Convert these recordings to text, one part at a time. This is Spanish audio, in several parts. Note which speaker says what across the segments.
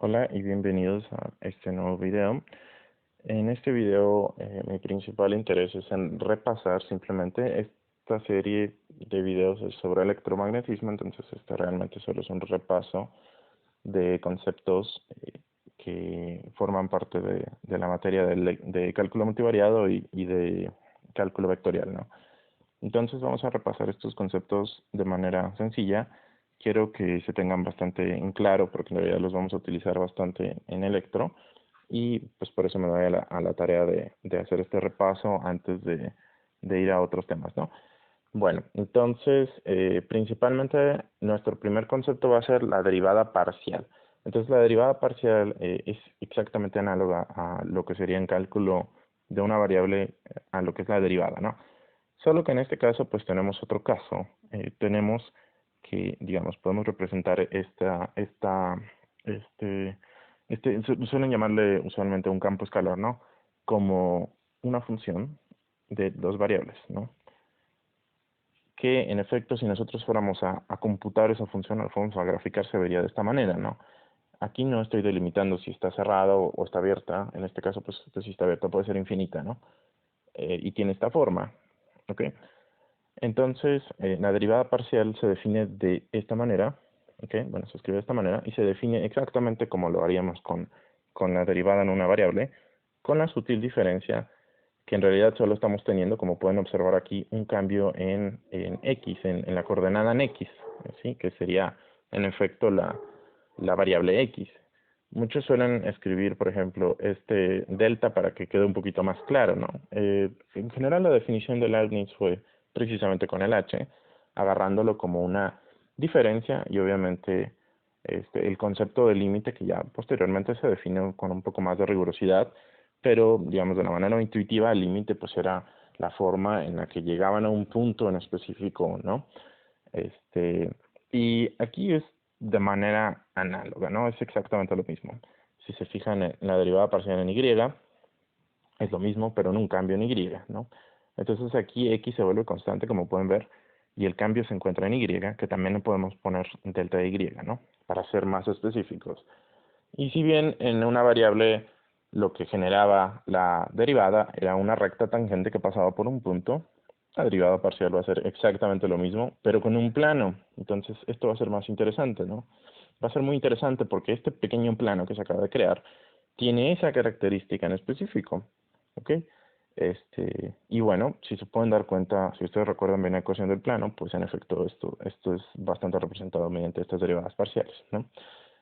Speaker 1: Hola y bienvenidos a este nuevo video. En este video mi principal interés es en repasar simplemente esta serie de videos es sobre electromagnetismo, entonces este realmente solo es un repaso de conceptos que forman parte de la materia de cálculo multivariado y de cálculo vectorial, ¿no? Entonces vamos a repasar estos conceptos de manera sencilla. Quiero que se tengan bastante en claro porque en realidad los vamos a utilizar bastante en electro y pues por eso me doy a la tarea de hacer este repaso antes de ir a otros temas, ¿no? Bueno, entonces principalmente nuestro primer concepto va a ser la derivada parcial. Entonces la derivada parcial es exactamente análoga a lo que sería en cálculo de una variable a lo que es la derivada, ¿no? Solo que en este caso, pues tenemos otro caso. Tenemos que, digamos, podemos representar este, suelen llamarle usualmente un campo escalar, ¿no? Como una función de dos variables, ¿no? Que en efecto, si nosotros fuéramos a computar esa función, al fuéramos a graficar, se vería de esta manera, ¿no? Aquí no estoy delimitando si está cerrada o está abierta. En este caso, pues si está abierta puede ser infinita, ¿no? Y tiene esta forma, ¿ok? Entonces, la derivada parcial se define de esta manera, ¿ok? Bueno, se escribe de esta manera y se define exactamente como lo haríamos con la derivada en una variable, con la sutil diferencia que en realidad solo estamos teniendo, como pueden observar aquí, un cambio en x, en la coordenada en x, ¿sí? Que sería en efecto la variable x. Muchos suelen escribir, por ejemplo, este delta para que quede un poquito más claro, ¿no? En general la definición de Leibniz fue precisamente con el h, agarrándolo como una diferencia y obviamente el concepto de límite que ya posteriormente se define con un poco más de rigurosidad, pero digamos de una manera intuitiva el límite pues era la forma en la que llegaban a un punto en específico, ¿no? Y aquí es de manera análoga, ¿no? Es exactamente lo mismo. Si se fijan en la derivada parcial en y, es lo mismo, pero en un cambio en y, ¿no? Entonces aquí x se vuelve constante, como pueden ver, y el cambio se encuentra en y, que también le podemos poner delta de y, ¿no? Para ser más específicos. Y si bien en una variable lo que generaba la derivada era una recta tangente que pasaba por un punto, la derivada parcial va a ser exactamente lo mismo, pero con un plano. Entonces esto va a ser más interesante, ¿no? Va a ser muy interesante porque este pequeño plano que se acaba de crear tiene esa característica en específico, ¿ok? Y bueno, si se pueden dar cuenta, si ustedes recuerdan bien la ecuación del plano, pues en efecto esto es bastante representado mediante estas derivadas parciales, ¿no?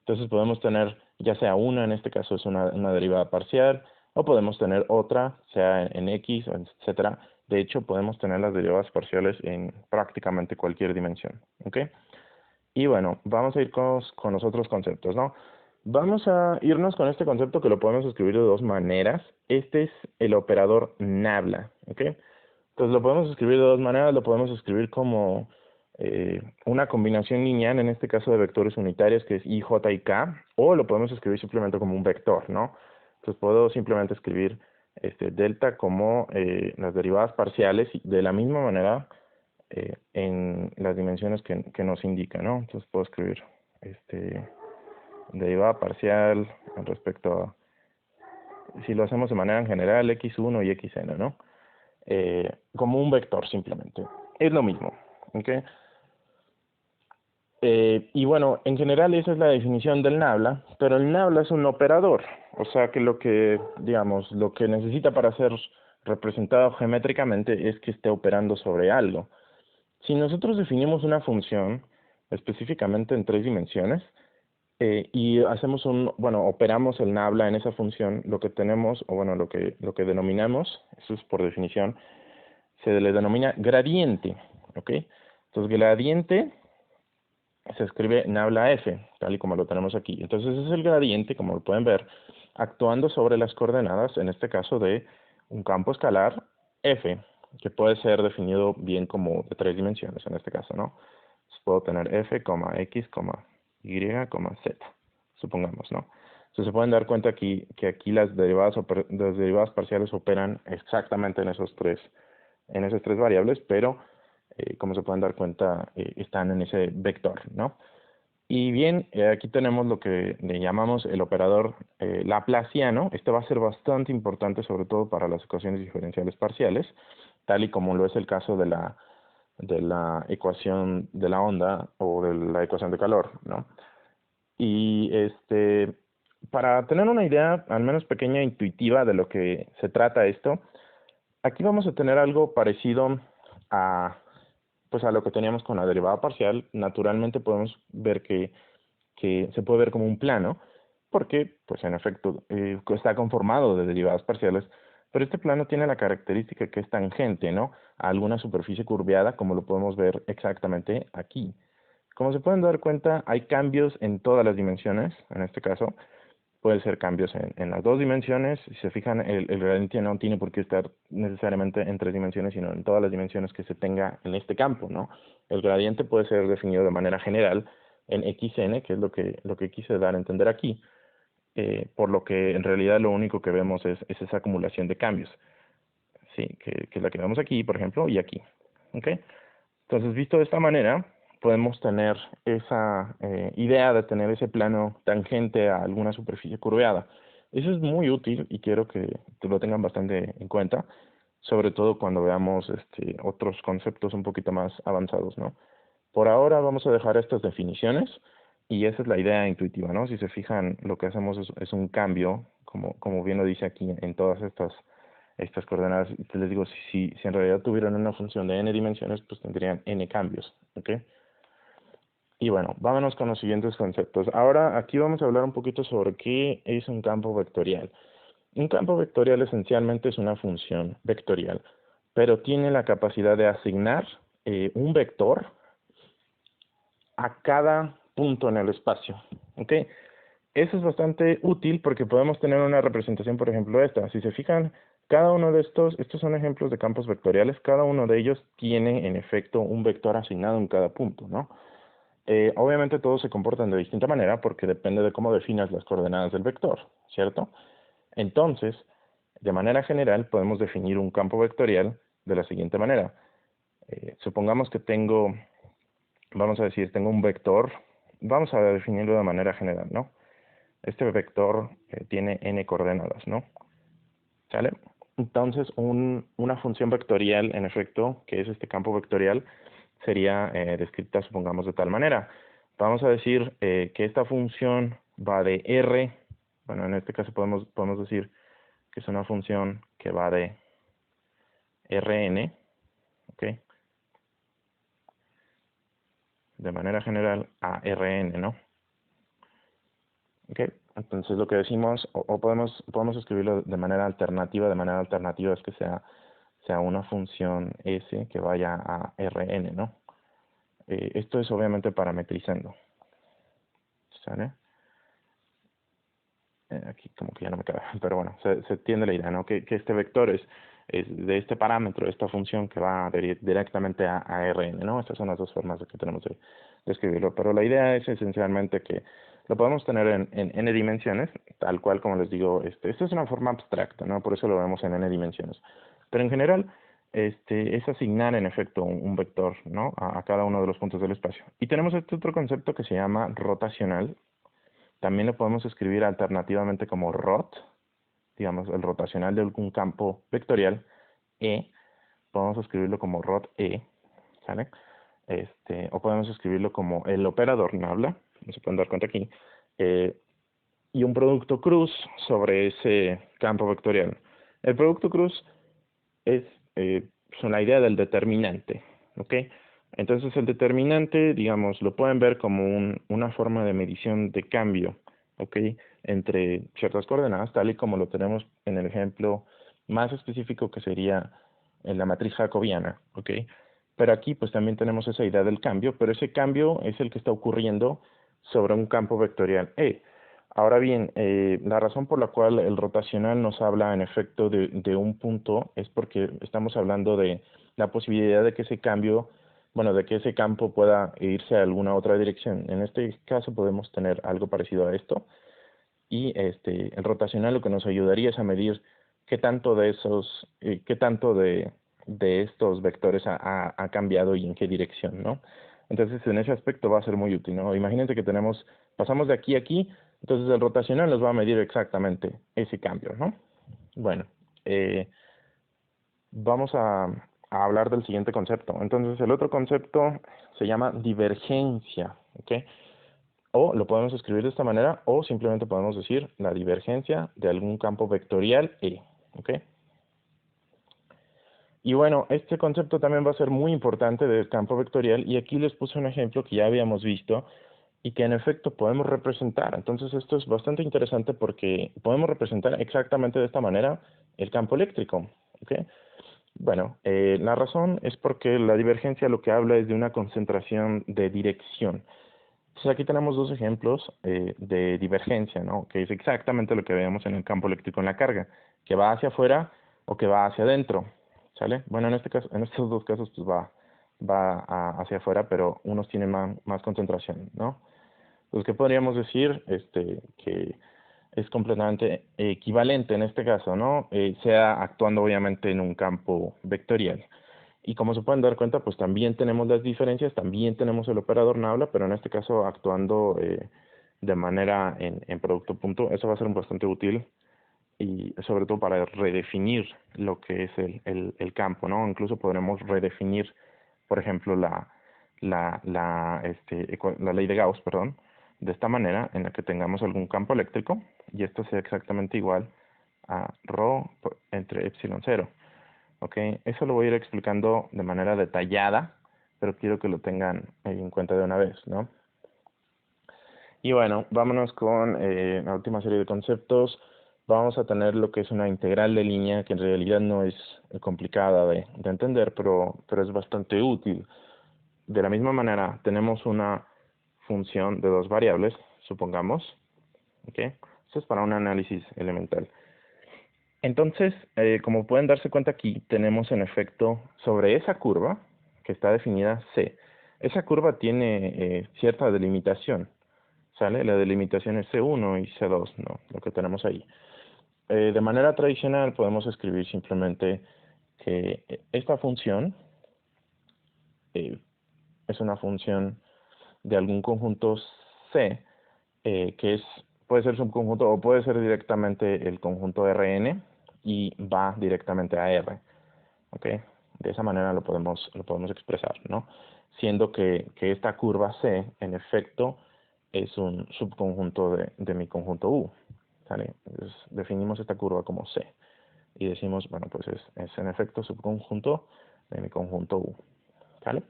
Speaker 1: Entonces podemos tener ya sea una, en este caso es una derivada parcial, o podemos tener otra, sea en x, etcétera. De hecho, podemos tener las derivadas parciales en prácticamente cualquier dimensión, ¿ok? Y bueno, vamos a ir con los otros conceptos, ¿no? Vamos a irnos con este concepto que lo podemos escribir de dos maneras. Este es el operador nabla, ¿ok? Entonces lo podemos escribir de dos maneras, lo podemos escribir como una combinación lineal, en este caso de vectores unitarios, que es i, j y k, o lo podemos escribir simplemente como un vector, ¿no? Entonces puedo simplemente escribir delta como las derivadas parciales y de la misma manera en las dimensiones que nos indica, ¿no? Entonces puedo escribir derivada parcial respecto a, si lo hacemos de manera en general, x1 y xn, ¿no? Como un vector simplemente. Es lo mismo, ¿ok? Y bueno, en general esa es la definición del nabla, pero el nabla es un operador, o sea que lo que, digamos, lo que necesita para ser representado geométricamente es que esté operando sobre algo. Si nosotros definimos una función específicamente en tres dimensiones y hacemos bueno, operamos el nabla en esa función, lo que tenemos, o bueno, lo que denominamos, eso es por definición, se le denomina gradiente, ¿ok? Entonces, gradiente se escribe nabla f, tal y como lo tenemos aquí. Entonces, ese es el gradiente, como lo pueden ver, actuando sobre las coordenadas, en este caso de un campo escalar f, que puede ser definido bien como de tres dimensiones, en este caso, ¿no? Entonces, puedo tener f, x, y, z, supongamos, ¿no? Entonces, se pueden dar cuenta aquí que aquí las derivadas parciales operan exactamente en esas tres variables, pero como se pueden dar cuenta, están en ese vector, ¿no? Y bien, aquí tenemos lo que le llamamos el operador laplaciano. Este va a ser bastante importante, sobre todo para las ecuaciones diferenciales parciales, tal y como lo es el caso de la ecuación de la onda o de la ecuación de calor, ¿no? Y para tener una idea, al menos pequeña, e intuitiva de lo que se trata esto, aquí vamos a tener algo parecido a, pues a lo que teníamos con la derivada parcial. Naturalmente podemos ver que se puede ver como un plano, porque, pues en efecto, está conformado de derivadas parciales, pero este plano tiene la característica que es tangente, ¿no? A alguna superficie curveada, como lo podemos ver exactamente aquí. Como se pueden dar cuenta, hay cambios en todas las dimensiones, en este caso, puede ser cambios en las dos dimensiones. Si se fijan, el gradiente no tiene por qué estar necesariamente en tres dimensiones, sino en todas las dimensiones que se tenga en este campo, ¿no? El gradiente puede ser definido de manera general en xn, que es lo que quise dar a entender aquí, por lo que en realidad lo único que vemos es esa acumulación de cambios, ¿sí? Que es la que vemos aquí, por ejemplo, y aquí, ¿ok? Entonces, visto de esta manera, podemos tener esa idea de tener ese plano tangente a alguna superficie curveada. Eso es muy útil y quiero que lo tengan bastante en cuenta, sobre todo cuando veamos otros conceptos un poquito más avanzados, ¿no? Por ahora vamos a dejar estas definiciones y esa es la idea intuitiva, ¿no? Si se fijan, lo que hacemos es un cambio, como bien lo dice aquí en todas estas coordenadas. Les digo, si en realidad tuvieran una función de n dimensiones, pues tendrían n cambios, ¿ok? Y bueno, vámonos con los siguientes conceptos. Ahora aquí vamos a hablar un poquito sobre qué es un campo vectorial. Un campo vectorial esencialmente es una función vectorial, pero tiene la capacidad de asignar un vector a cada punto en el espacio, ¿ok? Eso es bastante útil porque podemos tener una representación, por ejemplo, esta. Si se fijan, cada uno de estos son ejemplos de campos vectoriales, cada uno de ellos tiene en efecto un vector asignado en cada punto, ¿no? Obviamente todos se comportan de distinta manera porque depende de cómo definas las coordenadas del vector, ¿cierto? Entonces, de manera general, podemos definir un campo vectorial de la siguiente manera. Supongamos que vamos a decir, tengo un vector, vamos a definirlo de manera general, ¿no? Este vector tiene n coordenadas, ¿no? ¿Sale? Entonces, una función vectorial, en efecto, que es este campo vectorial, sería descrita, supongamos, de tal manera. Vamos a decir que esta función va de R, bueno, en este caso podemos decir que es una función que va de Rn, ¿ok? De manera general a Rn, ¿no? ¿Ok? Entonces lo que decimos, o podemos escribirlo de manera alternativa es que sea una función S que vaya a Rn, ¿no? Esto es obviamente parametrizando, ¿sale? Aquí como que ya no me cabe, pero bueno, se entiende la idea, ¿no? Que este vector es de este parámetro, esta función que va directamente a Rn, ¿no? Estas son las dos formas de que tenemos de escribirlo, pero la idea es esencialmente que lo podemos tener en n dimensiones, tal cual como les digo, esto es una forma abstracta, ¿no? Por eso lo vemos en n dimensiones. Pero en general, es asignar en efecto un vector, ¿no? A cada uno de los puntos del espacio. Y tenemos este otro concepto que se llama rotacional. También lo podemos escribir alternativamente como rot, digamos, el rotacional de algún campo vectorial, E. Podemos escribirlo como rot E, ¿sale? O podemos escribirlo como el operador nabla, no se pueden dar cuenta aquí, eh, y un producto cruz sobre ese campo vectorial. El producto cruz es la idea del determinante, ¿ok? Entonces el determinante, digamos, lo pueden ver como una forma de medición de cambio, ¿ok? Entre ciertas coordenadas, tal y como lo tenemos en el ejemplo más específico que sería en la matriz jacobiana, ¿ok? Pero aquí pues también tenemos esa idea del cambio, pero ese cambio es el que está ocurriendo sobre un campo vectorial E. Ahora bien, la razón por la cual el rotacional nos habla en efecto de un punto es porque estamos hablando de la posibilidad de que ese cambio, bueno, de que ese campo pueda irse a alguna otra dirección. En este caso podemos tener algo parecido a esto y el rotacional lo que nos ayudaría es a medir qué tanto qué tanto de estos vectores ha cambiado y en qué dirección, ¿no? Entonces, en ese aspecto va a ser muy útil, ¿no? Imagínense que pasamos de aquí a aquí, entonces el rotacional nos va a medir exactamente ese cambio, ¿no? Bueno, vamos a hablar del siguiente concepto. Entonces, el otro concepto se llama divergencia, ¿ok? O lo podemos escribir de esta manera, o simplemente podemos decir la divergencia de algún campo vectorial E, ¿ok? Y bueno, este concepto también va a ser muy importante del campo vectorial, y aquí les puse un ejemplo que ya habíamos visto y que en efecto podemos representar. Entonces esto es bastante interesante porque podemos representar exactamente de esta manera el campo eléctrico, ¿ok? Bueno, la razón es porque la divergencia lo que habla es de una concentración de dirección. Entonces aquí tenemos dos ejemplos de divergencia, ¿no? Que es exactamente lo que veíamos en el campo eléctrico en la carga, que va hacia afuera o que va hacia adentro, ¿sale? Bueno, en este caso, en estos dos casos, pues hacia afuera, pero unos tienen más concentración, ¿no? Pues, ¿qué podríamos decir? Que es completamente equivalente en este caso, ¿no? Sea actuando obviamente en un campo vectorial. Y como se pueden dar cuenta, pues también tenemos las diferencias, también tenemos el operador nabla, pero en este caso actuando de manera en producto punto. Eso va a ser bastante útil y sobre todo para redefinir lo que es el campo, ¿no? Incluso podremos redefinir, por ejemplo, la ley de Gauss, perdón, de esta manera en la que tengamos algún campo eléctrico y esto sea exactamente igual a entre epsilon cero. ¿Ok? Eso lo voy a ir explicando de manera detallada, pero quiero que lo tengan en cuenta de una vez, ¿no? Y bueno, vámonos con la última serie de conceptos. Vamos a tener lo que es una integral de línea, que en realidad no es complicada de entender, pero es bastante útil. De la misma manera, tenemos una función de dos variables, supongamos, ¿ok? Esto es para un análisis elemental. Entonces, como pueden darse cuenta aquí, tenemos en efecto sobre esa curva, que está definida C, esa curva tiene cierta delimitación, ¿sale? La delimitación es C1 y C2, ¿no? Lo que tenemos ahí. De manera tradicional podemos escribir simplemente que esta función eh, es una función de algún conjunto C, que puede ser subconjunto o puede ser directamente el conjunto Rn y va directamente a R. ¿Ok? De esa manera lo podemos expresar, ¿no? Siendo que esta curva C, en efecto, es un subconjunto de mi conjunto U, ¿sale? Entonces, definimos esta curva como C y decimos, bueno, pues es en efecto subconjunto de mi conjunto U, ¿sale?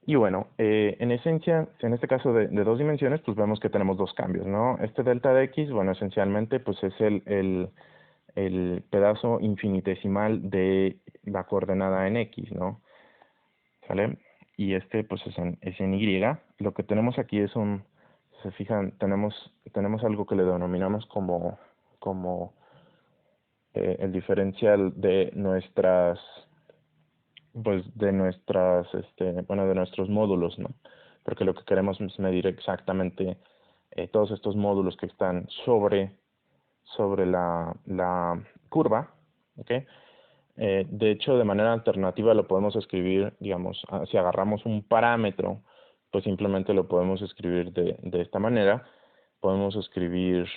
Speaker 1: Y bueno, en esencia, en este caso de dos dimensiones, pues vemos que tenemos dos cambios, ¿no? Este delta de X, bueno, esencialmente, pues es el pedazo infinitesimal de la coordenada en X, ¿no? ¿Sale? Y pues es en Y. Lo que tenemos aquí es si se fijan, tenemos algo que le denominamos como el diferencial de nuestros módulos, ¿no? Porque lo que queremos es medir exactamente todos estos módulos que están sobre la curva, ¿ok? De hecho, de manera alternativa lo podemos escribir, digamos, si agarramos un parámetro, pues simplemente lo podemos escribir de esta manera. Podemos escribir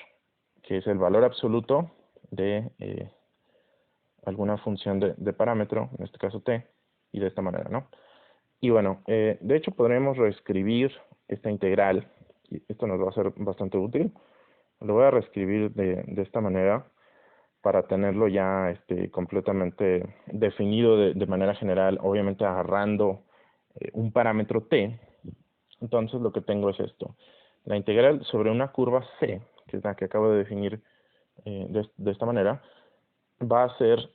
Speaker 1: que es el valor absoluto de alguna función de parámetro, en este caso t, y de esta manera, ¿no? Y bueno, de hecho podremos reescribir esta integral, y esto nos va a ser bastante útil. Lo voy a reescribir de esta manera para tenerlo ya completamente definido de manera general, obviamente agarrando un parámetro t. Entonces lo que tengo es esto. La integral sobre una curva c, que es la que acabo de definir de esta manera, va a ser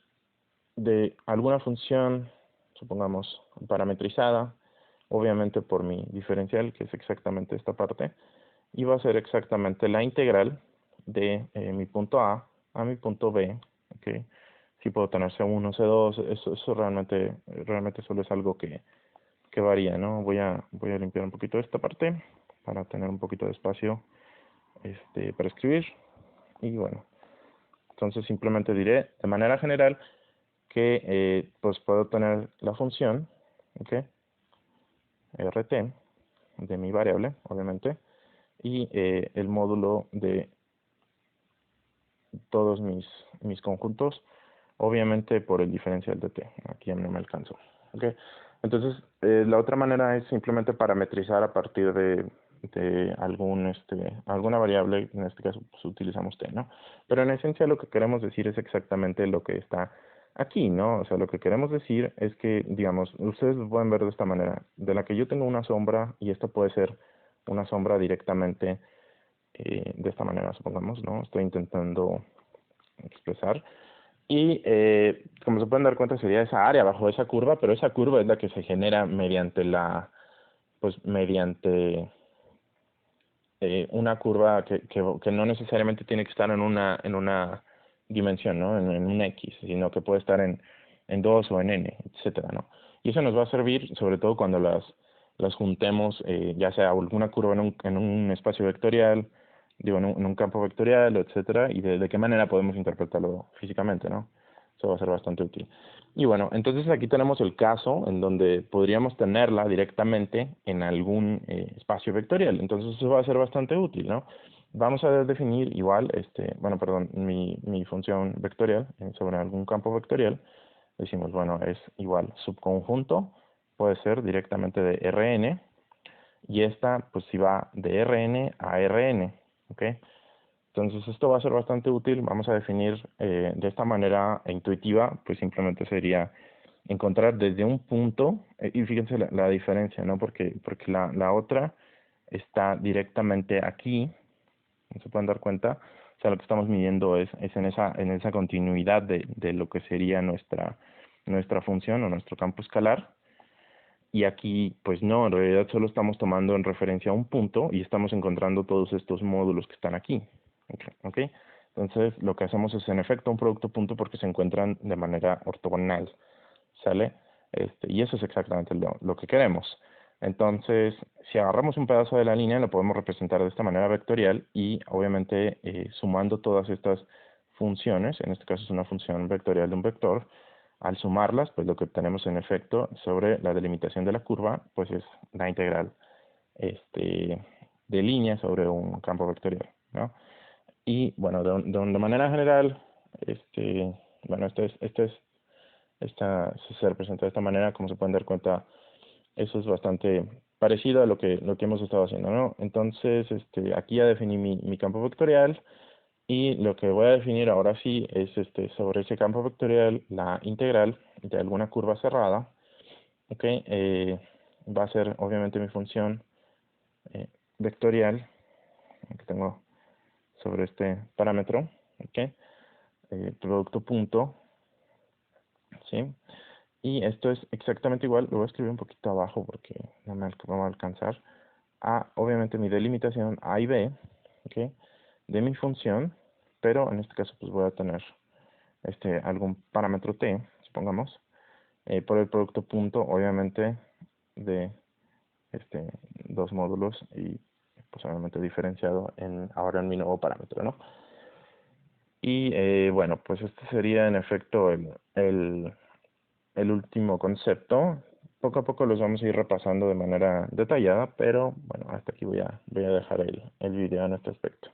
Speaker 1: de alguna función, supongamos, parametrizada, obviamente por mi diferencial, que es exactamente esta parte, y va a ser exactamente la integral de mi punto A mi punto B, ¿ok? Si puedo tener C1, C2, eso realmente solo es algo que varía, ¿no? Voy a limpiar un poquito esta parte para tener un poquito de espacio para escribir, y bueno, entonces simplemente diré de manera general que pues puedo tener la función, ¿ok? rt de mi variable, obviamente, y el módulo de todos mis conjuntos, obviamente por el diferencial de t. Aquí ya no me alcanzó. ¿Okay? Entonces, la otra manera es simplemente parametrizar a partir de alguna variable, en este caso pues utilizamos t, ¿no? Pero en esencia lo que queremos decir es exactamente lo que está aquí, ¿no? O sea, lo que queremos decir es que, digamos, ustedes lo pueden ver de esta manera, de la que yo tengo una sombra, y esta puede ser una sombra directamente de esta manera, supongamos, ¿no? Estoy intentando expresar. Y como se pueden dar cuenta sería esa área bajo esa curva, pero esa curva es la que se genera mediante mediante una curva que no necesariamente tiene que estar en una dimensión, ¿no? En un X, sino que puede estar en 2 o en N, etcétera, ¿no? Y eso nos va a servir sobre todo cuando las juntemos, ya sea alguna curva en un espacio vectorial, digo, en un campo vectorial, etcétera, y de qué manera podemos interpretarlo físicamente, ¿no? Eso va a ser bastante útil. Y bueno, entonces aquí tenemos el caso en donde podríamos tenerla directamente en algún espacio vectorial. Entonces eso va a ser bastante útil, ¿no? Vamos a definir igual, mi función vectorial sobre algún campo vectorial. Decimos, bueno, es igual subconjunto, puede ser directamente de Rn, y esta pues si va de Rn a Rn, ¿ok? Entonces esto va a ser bastante útil. Vamos a definir de esta manera intuitiva, pues simplemente sería encontrar desde un punto, y fíjense la diferencia, ¿no? Porque la otra está directamente aquí, no se pueden dar cuenta. O sea, lo que estamos midiendo es en esa continuidad de lo que sería nuestra función o nuestro campo escalar. Y aquí, pues no, en realidad solo estamos tomando en referencia a un punto y estamos encontrando todos estos módulos que están aquí. ¿Okay? Entonces, lo que hacemos es, en efecto, un producto punto porque se encuentran de manera ortogonal. ¿Sale? Y eso es exactamente lo que queremos. Entonces, si agarramos un pedazo de la línea, lo podemos representar de esta manera vectorial y, obviamente, sumando todas estas funciones, en este caso es una función vectorial de un vector, al sumarlas, pues lo que obtenemos en efecto sobre la delimitación de la curva, pues es la integral de línea sobre un campo vectorial, ¿no? Y bueno, de manera general, bueno, esta se representa de esta manera. Como se pueden dar cuenta, eso es bastante parecido a lo que hemos estado haciendo, ¿no? Entonces, aquí ya definí mi campo vectorial. Y lo que voy a definir ahora sí es sobre ese campo vectorial la integral de alguna curva cerrada. ¿Ok? Va a ser obviamente mi función vectorial que tengo sobre este parámetro. ¿Ok? Producto punto. ¿Sí? Y esto es exactamente igual, lo voy a escribir un poquito abajo porque no me va a alcanzar, a obviamente mi delimitación A y B, ¿ok? De mi función, pero en este caso pues voy a tener algún parámetro t, supongamos, por el producto punto, obviamente, de dos módulos y pues obviamente diferenciado ahora en mi nuevo parámetro, ¿no? Y bueno, pues este sería en efecto el último concepto. Poco a poco los vamos a ir repasando de manera detallada, pero bueno, hasta aquí voy a dejar el video en este aspecto.